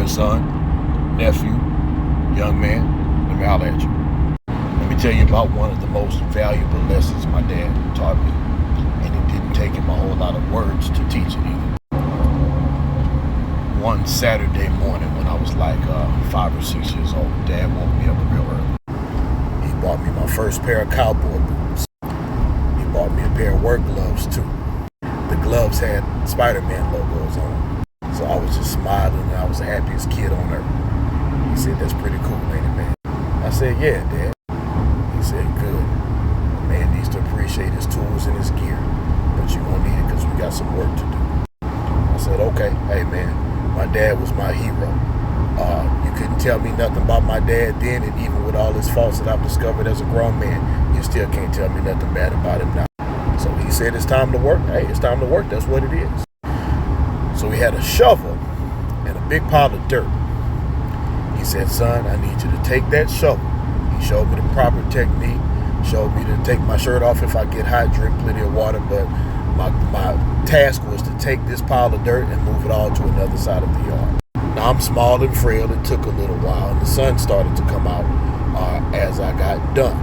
here, son, nephew, young man, let me holler at you. Let me tell you about one of the most valuable lessons my dad taught me, and it didn't take him a whole lot of words to teach it either. One Saturday morning when I was like 5 or 6 years old, Dad woke me up real early. He bought me my first pair of cowboy boots. He bought me a pair of work gloves too. The gloves had Spider-Man logos on them. So I was just smiling and I was the happiest kid on earth. He said, "That's pretty cool, ain't it, man?" I said, "Yeah, Dad." He said, "Good. A man needs to appreciate his tools and his gear, but you're going to need it because we got some work to do." I said, "Okay, hey, man, my dad was my hero. You couldn't tell me nothing about my dad then, and even with all his faults that I've discovered as a grown man, you still can't tell me nothing bad about him now." So he said, "It's time to work." Hey, it's time to work. That's what it is. So he had a shovel and a big pile of dirt. He said, "Son, I need you to take that shovel." He showed me the proper technique, showed me to take my shirt off if I get hot, drink plenty of water, but my task was to take this pile of dirt and move it all to another side of the yard. Now, I'm small and frail. It took a little while, and the sun started to come out as I got done.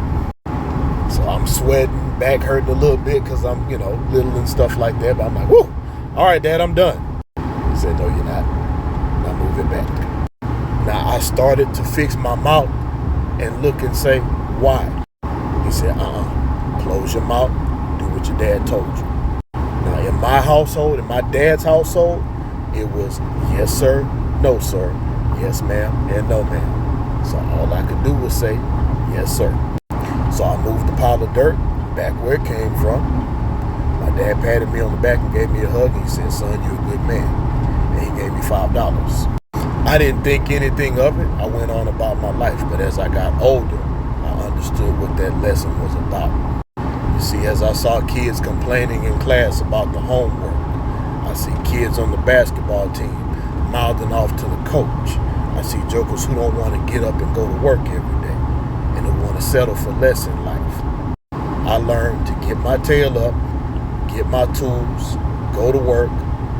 So I'm sweating, back hurting a little bit because I'm, little and stuff like that. But I'm like, "Whoo, all right, Dad, I'm done." He said, "No, you're not. Now move it back." Now I started to fix my mouth and look and say, "Why?" He said, "Close your mouth, do what your dad told you." Now in my household, in my dad's household, it was yes, sir, no, sir, yes, ma'am, and no, ma'am. So all I could do was say, "Yes, sir." So I moved the pile of dirt back where it came from. My dad patted me on the back and gave me a hug. And he said, "Son, you're a good man." And he gave me $5. I didn't think anything of it. I went on about my life. But as I got older, I understood what that lesson was about. You see, as I saw kids complaining in class about the homework, I see kids on the basketball team mouthing off to the coach. I see jokers who don't want to get up and go to work every day and who want to settle for less in life. I learned to get my tail up, get my tools, go to work,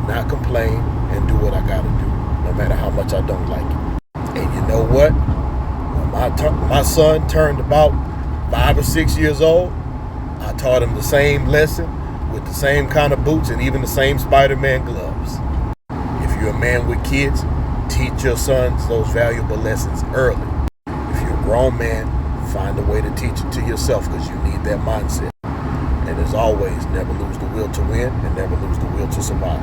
not complain, and do what I got to do, no matter how much I don't like it. And you know what? When my son turned about 5 or 6 years old, I taught him the same lesson with the same kind of boots and even the same Spider-Man gloves. If you're a man with kids, teach your sons those valuable lessons early. If you're a grown man, find a way to teach it to yourself because you need that mindset. And as always, never lose the will to win and never lose the will to survive.